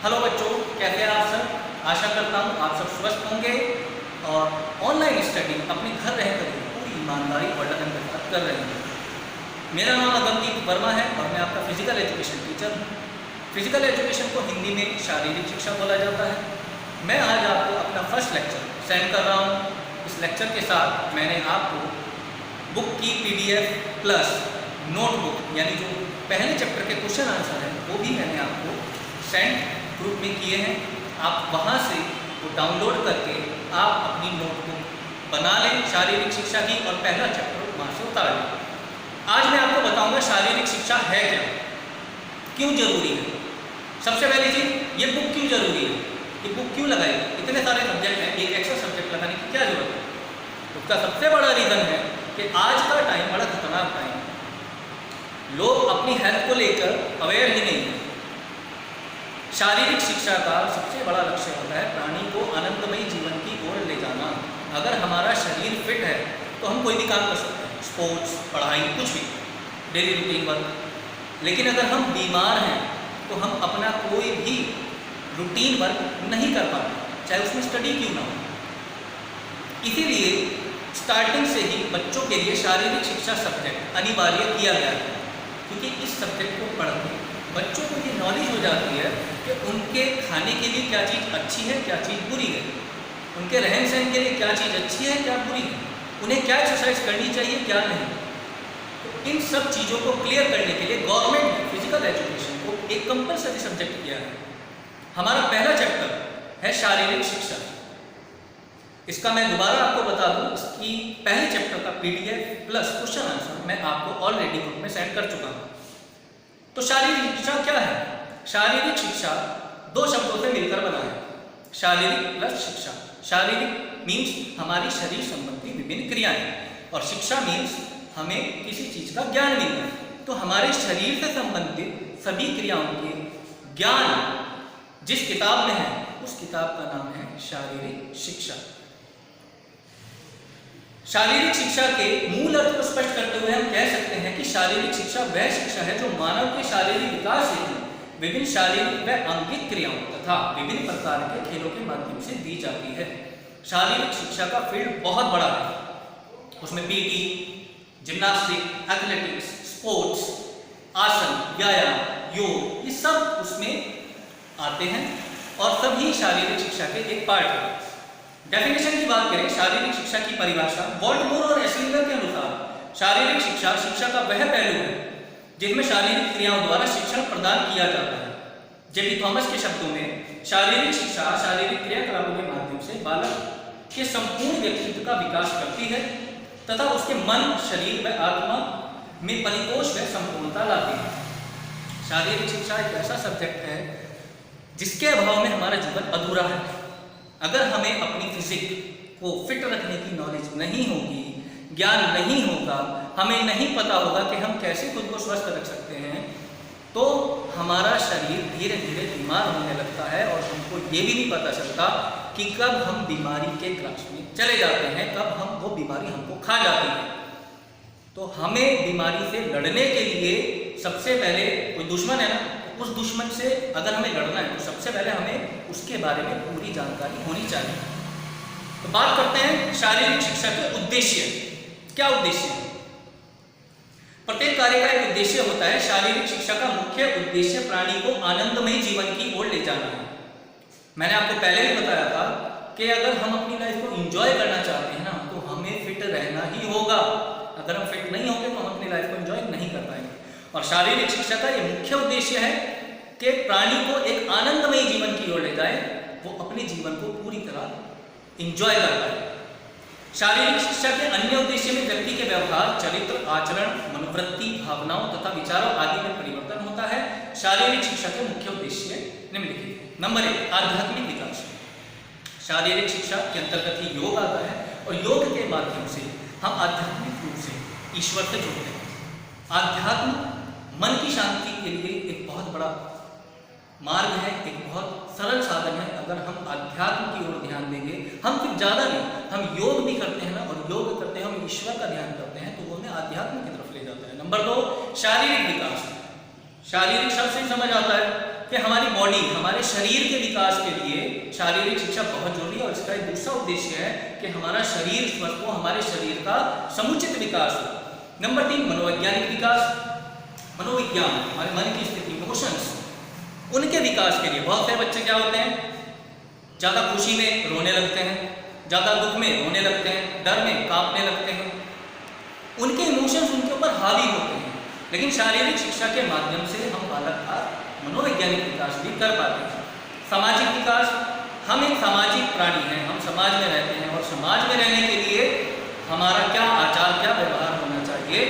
Hello बच्चों, कैसे हैं आप सब। आशा करता हूँ आप सब स्वस्थ होंगे और ऑनलाइन स्टडी अपने घर रहकर ही पूरी ईमानदारी और लगन के साथ कर रहे हैं। मेरा नाम अगमदीप वर्मा है और मैं आपका फिजिकल एजुकेशन टीचर हूँ। फिजिकल एजुकेशन को हिंदी में शारीरिक शिक्षा बोला जाता है। मैं आज आपको अपना फर्स्ट लेक्चर सेंड कर रहा हूँ। इस लेक्चर के साथ मैंने आपको बुक की PDF प्लस नोटबुक यानी जो पहले चैप्टर के क्वेश्चन आंसर हैं वो भी मैंने आपको सेंड ग्रुप में किए हैं। आप वहाँ से वो डाउनलोड करके आप अपनी नोटबुक बना लें शारीरिक शिक्षा की और पहला चैप्टर वहाँ से उतार लें। आज मैं आपको बताऊंगा शारीरिक शिक्षा है क्या, क्यों जरूरी है। सबसे पहली चीज, ये बुक क्यों जरूरी है, ये बुक क्यों लगाई। इतने सारे सब्जेक्ट हैं, एक एक्स्ट्रा सब्जेक्ट लगाने की क्या जरूरत है। उसका सबसे बड़ा रीज़न है कि आज का टाइम बड़ा खतरनाक टाइम है। लोग अपनी हेल्थ को लेकर अवेयर ही नहीं है। शारीरिक शिक्षा का सबसे बड़ा लक्ष्य होता है प्राणी को आनंदमयी जीवन की ओर ले जाना। अगर हमारा शरीर फिट है तो हम कोई भी काम कर सकते हैं, स्पोर्ट्स, पढ़ाई, कुछ भी, डेली रूटीन वर्क। लेकिन अगर हम बीमार हैं तो हम अपना कोई भी रूटीन वर्क नहीं कर पाते, चाहे उसमें स्टडी क्यों ना हो। इसीलिए स्टार्टिंग से ही बच्चों के लिए शारीरिक शिक्षा सब्जेक्ट अनिवार्य किया गया है, क्योंकि इस सब्जेक्ट को पढ़कर बच्चों को ये नॉलेज हो जाती है कि उनके खाने के लिए क्या चीज़ अच्छी है, क्या चीज़ बुरी है, उनके रहन सहन के लिए क्या चीज़ अच्छी है, क्या बुरी है, उन्हें क्या एक्सरसाइज करनी चाहिए, क्या नहीं। तो इन सब चीज़ों को क्लियर करने के लिए गवर्नमेंट ने फिजिकल एजुकेशन को एक कंपलसरी सब्जेक्ट किया है। हमारा पहला चैप्टर है शारीरिक शिक्षा। इसका मैं दोबारा आपको बता दूं, इसकी पहले चैप्टर का PDF प्लस क्वेश्चन आंसर मैं आपको ऑलरेडी ग्रुप में सेंड कर चुका हूँ। तो शारीरिक शिक्षा क्या है। शारीरिक शिक्षा दो शब्दों से मिलकर बना है, शारीरिक प्लस शिक्षा। शारीरिक मीन्स हमारी शरीर संबंधी विभिन्न क्रियाएं और शिक्षा मीन्स हमें किसी चीज का ज्ञान मिलना है। तो हमारे शरीर से संबंधित सभी क्रियाओं के ज्ञान जिस किताब में है उस किताब का नाम है शारीरिक शिक्षा। शारीरिक शिक्षा के मूल अर्थ को स्पष्ट करते हुए हम कह सकते हैं कि शारीरिक शिक्षा वह शिक्षा है जो मानव के शारीरिक विकास हेतु विभिन्न शारीरिक व अंगिक क्रियाओं तथा विभिन्न प्रकार के खेलों के माध्यम से दी जाती है। शारीरिक शिक्षा का फील्ड बहुत बड़ा है। उसमें PT, जिम्नास्टिक, एथलेटिक्स, स्पोर्ट्स, आसन, व्यायाम, योग, ये सब उसमें आते हैं और सभी शारीरिक शिक्षा के एक पार्ट है। डेफिनेशन की बात करें, शारीरिक शिक्षा की परिभाषा वॉल्टमोर और एस्लिंगर के अनुसार शारीरिक शिक्षा शिक्षा का वह पहलू है जिसमें शारीरिक क्रियाओं द्वारा शिक्षण प्रदान किया जाता है। JB थॉमस के शब्दों में शारीरिक शिक्षा शारीरिक क्रियाकलापों के माध्यम से बालक के संपूर्ण व्यक्तित्व का विकास करती है तथा उसके मन, शरीर व आत्मा में परितोष व संपूर्णता लाती है। शारीरिक शिक्षा एक ऐसा सब्जेक्ट है जिसके अभाव में हमारा जीवन अधूरा है। अगर हमें अपनी फिजिक को फिट रखने की नॉलेज नहीं होगी, ज्ञान नहीं होगा, हमें नहीं पता होगा कि हम कैसे खुद को स्वस्थ रख सकते हैं, तो हमारा शरीर धीरे धीरे बीमार होने लगता है और हमको ये भी नहीं पता चलता कि कब हम बीमारी के ग्रास में चले जाते हैं, कब हम वो बीमारी हमको खा जाती है। तो हमें बीमारी से लड़ने के लिए सबसे पहले कोई दुश्मन है ना, उस दुश्मन से अगर हमें लड़ना है तो सबसे पहले हमें उसके बारे में पूरी जानकारी होनी चाहिए। तो बात करते हैं शारीरिक शिक्षा के उद्देश्य। क्या उद्देश्य है। प्रत्येक कार्य का एक उद्देश्य होता है। शारीरिक शिक्षा का मुख्य उद्देश्य प्राणी को आनंदमयी जीवन की ओर ले जाना है। मैंने आपको पहले भी बताया था कि अगर हम अपनी लाइफ को एंजॉय करना चाहते हैं ना तो हमें फिट रहना ही होगा। अगर हम फिट नहीं होंगे तो हम अपनी लाइफ को एंजॉय नहीं कर पाएंगे। और शारीरिक शिक्षा का ये मुख्य उद्देश्य है कि प्राणी को एक आनंदमयी जीवन की ओर ले जाए, वो अपने जीवन को पूरी तरह एंजॉय कर पाए। शारीरिक शिक्षा के अन्य उद्देश्य में व्यक्ति के व्यवहार, चरित्र, आचरण, मनोवृत्ति, भावनाओं तथा विचारों आदि में परिवर्तन होता है। शारीरिक शिक्षा के मुख्य उद्देश्य निम्नलिखित। नंबर 1, आध्यात्मिक विकास। शारीरिक शिक्षा के अंतर्गत ही योग आता है और योग के माध्यम से हम आध्यात्मिक रूप से ईश्वर से जुड़ते हैं। आध्यात्म मन की शांति के लिए एक बहुत बड़ा मार्ग है, एक बहुत सरल साधन है। अगर हम अध्यात्म की ओर ध्यान देंगे, हम फिर ज़्यादा नहीं, हम योग भी करते हैं ना, और योग करते हैं हम ईश्वर का ध्यान करते हैं, तो वो हमें अध्यात्म की तरफ ले जाता है। नंबर 2, शारीरिक विकास। शारीरिक शब्द से समझ आता है कि हमारी बॉडी, हमारे शरीर के विकास के लिए शारीरिक शिक्षा बहुत जरूरी है। और इसका एक दूसरा उद्देश्य है कि हमारा शरीर स्वस्थ हो, हमारे शरीर का समुचित विकास हो। नंबर 3, मनोवैज्ञानिक विकास। मनोविज्ञान, हमारे मन की स्थिति, इमोशंस, उनके विकास के लिए बहुत सारे बच्चे क्या होते हैं, ज़्यादा खुशी में रोने लगते हैं, ज़्यादा दुख में रोने लगते हैं, डर में कांपने लगते हैं। उनके इमोशंस उनके ऊपर हावी होते हैं। लेकिन शारीरिक शिक्षा के माध्यम से हम बालक का मनोवैज्ञानिक विकास भी कर पाते हैं। सामाजिक विकास, हम एक सामाजिक प्राणी हैं, हम समाज में रहते हैं और समाज में रहने के लिए हमारा क्या आचार, क्या व्यवहार होना चाहिए,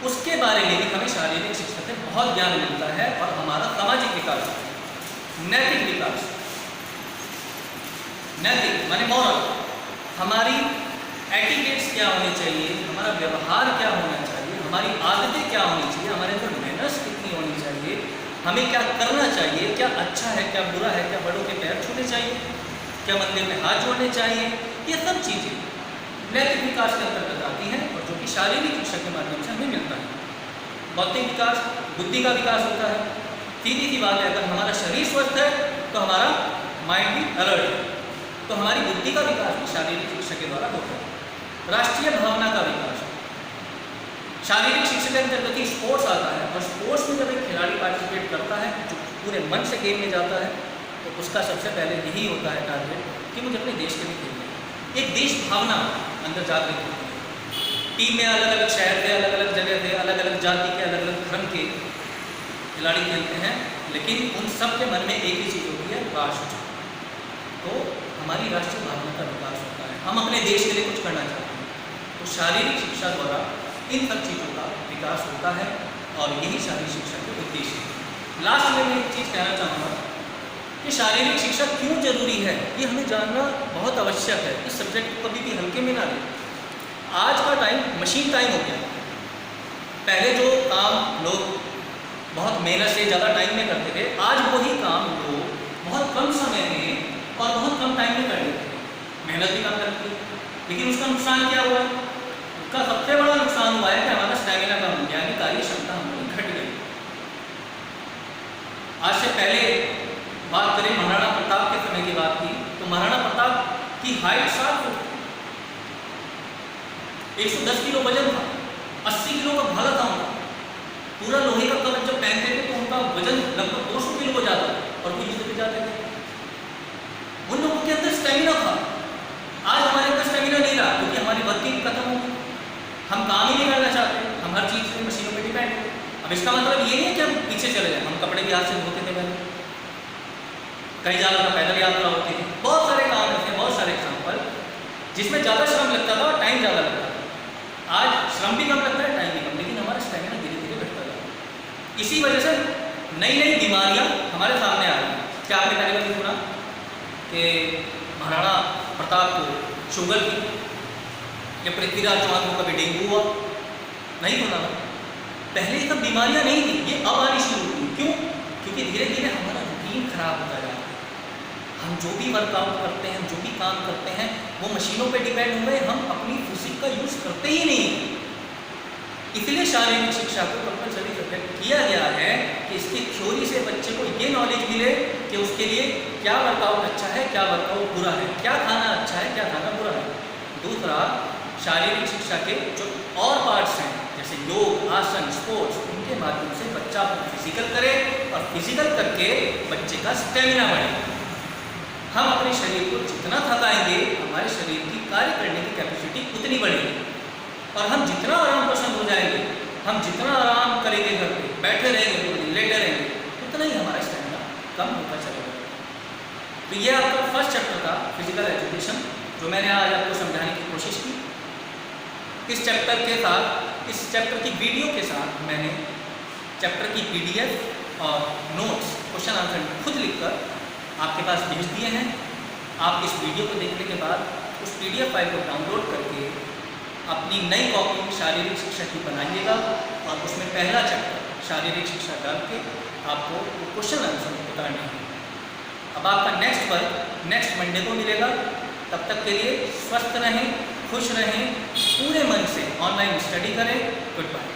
उसके बारे में भी हमें शारीरिक शिक्षा से बहुत ज्ञान मिलता है। और हमारा सामाजिक विकास, नैतिक विकास, नैतिक माने मॉरल, हमारी एटिकेट्स क्या होने चाहिए, हमारा व्यवहार क्या होना चाहिए, हमारी आदतें क्या होनी चाहिए, हमारे अंदर मैनर्स कितनी होनी चाहिए, हमें क्या करना चाहिए, क्या अच्छा है, क्या बुरा है, क्या बड़ों के पैर छूने चाहिए, क्या मंदिर में हाथ जोड़ने चाहिए, ये सब चीज़ें नैतिक विकास के अंतर्गत आती हैं और जो कि शारीरिक शिक्षा के माध्यम से हमें मिलता है। बौद्धिक विकास, बुद्धि का विकास होता है। सीधी सी बात है, अगर हमारा शरीर स्वस्थ है तो हमारा माइंड भी अलर्ट है, तो हमारी बुद्धि का विकास भी शारीरिक शिक्षा के द्वारा होता है। राष्ट्रीय भावना का विकास, शारीरिक शिक्षा के अंतर्गत ही स्पोर्ट्स आता है और स्पोर्ट्स में जब एक खिलाड़ी पार्टिसिपेट करता है, जो पूरे मन से गेम में जाता है, तो उसका सबसे पहले यही होता है टारगेट कि मुझे अपने देश के लिए खेलना है। एक देश भावना अंदर जागृत होती है। टीम में अलग अलग शहर से, अलग अलग जगह से, अलग अलग जाति के, अलग अलग धर्म के खिलाड़ी खेलते हैं, लेकिन उन सब के मन में एक ही चीज़ होती है, राष्ट्र। तो हमारी राष्ट्रीय भावना का विकास होता है, हम अपने देश के लिए कुछ करना चाहते हैं। तो शारीरिक शिक्षा द्वारा इन सब चीज़ों का विकास होता है और यही शारीरिक शिक्षा के उद्देश्य है। लास्ट में मैं एक चीज़ कहना चाहूँगा कि शारीरिक शिक्षा क्यों जरूरी है, ये हमें जानना बहुत आवश्यक है। इस सब्जेक्ट को कभी भी हल्के में ना लें। आज का टाइम मशीन टाइम हो गया। पहले जो काम लोग बहुत मेहनत से ज़्यादा टाइम में करते थे, आज वही काम लोग बहुत कम समय में और बहुत कम टाइम में कर लेते हैं। मेहनत भी कम करती है, लेकिन उसका नुकसान क्या हुआ? उसका सबसे बड़ा नुकसान हुआ है कि हमारा स्टैमिना कम हो गया, कार्य क्षमता हमारी घट गई। आज से पहले बात करें, महाराणा प्रताप के समय की बात की, तो महाराणा प्रताप की हाइट 7 फुट, 110 किलो वजन था, 80 किलो का भाला था उनका। पूरा लोहे का कवच जब पहनते थे तो उनका वजन लगभग 200 किलो हो जाता और कुछ युद्ध जाते थे। उन लोगों के अंदर स्टैमिना था। आज हमारे अंदर स्टैमिना नहीं रहा, क्योंकि हमारी वर्किंग खत्म हो गई, हम काम ही नहीं करना चाहते, हम हर चीज़ से मशीनों पर डिपेंड हैं। अब इसका मतलब ये नहीं है कि हम पीछे चले जाएं, हम कपड़े भी हाथ से धोते थे पहले, कहीं जाना था पैदल यात्रा होती थी, बहुत सारे काम ऐसे, बहुत सारे एग्जाम्पल जिसमें ज़्यादा श्रम लगता था और टाइम ज़्यादा लगता था। आज श्रम भी कम लगता है, टाइम भी कम, लेकिन हमारा स्टैमिना धीरे धीरे बढ़ता जा रहा है। इसी वजह से नई नई बीमारियाँ हमारे सामने आ रही हैं। क्या आपने पहले कभी सुना कि महाराणा प्रताप को शुगर थी, या पृथ्वीराज चौहान को कभी डेंगू हुआ? नहीं सुना। पहले ये सब बीमारियाँ नहीं थी, ये अब आनी शुरू हुई। क्यों? क्योंकि धीरे धीरे हमारा रूटीन खराब होता जा रहा है। हम जो भी वर्कआउट करते हैं, जो भी काम करते हैं, वो मशीनों पे डिपेंड हुए, हम अपनी फिजिक का यूज़ करते ही नहीं हैं। इसलिए शारीरिक शिक्षा को कंपलसरी सब्जेक्ट किया गया है कि इसकी थ्योरी से बच्चे को ये नॉलेज मिले कि उसके लिए क्या वर्कआउट अच्छा है, क्या वर्कआउट बुरा है, क्या खाना अच्छा है, क्या खाना बुरा है। दूसरा, शारीरिक शिक्षा के जो और पार्ट्स हैं, जैसे योग, आसन, स्पोर्ट्स, उनके माध्यम से बच्चा फिजिकल करे और फिजिकल करके बच्चे का स्टेमिना बढ़े। हम अपने शरीर को जितना थकाएंगे, हमारे शरीर की कार्य करने की कैपेसिटी उतनी बढ़ेगी। और हम जितना आराम पसंद हो जाएंगे, हम जितना आराम करेंगे, घर पे बैठे रहेंगे, पूरे दिन लेटे रहेंगे, उतना ही हमारा स्टेमिना कम होता चलेगा। तो ये आपका फर्स्ट चैप्टर था, फिजिकल एजुकेशन, जो मैंने आज आपको समझाने की कोशिश की। इस चैप्टर के साथ, इस चैप्टर की वीडियो के साथ मैंने चैप्टर की PDF और नोट्स, क्वेश्चन आंसर खुद लिखकर आपके पास भेज दिए हैं। आप इस वीडियो को देखने के बाद उस PDF फाइल को डाउनलोड करके अपनी नई कॉपी शारीरिक शिक्षा की बनाइएगा और उसमें पहला चैप्टर शारीरिक शिक्षा डाल के आपको क्वेश्चन आंसर उतारने हैं। अब आपका नेक्स्ट वर्क नेक्स्ट मंडे को मिलेगा। तब तक के लिए स्वस्थ रहें, खुश रहें, पूरे मन से ऑनलाइन स्टडी करें। Good bye.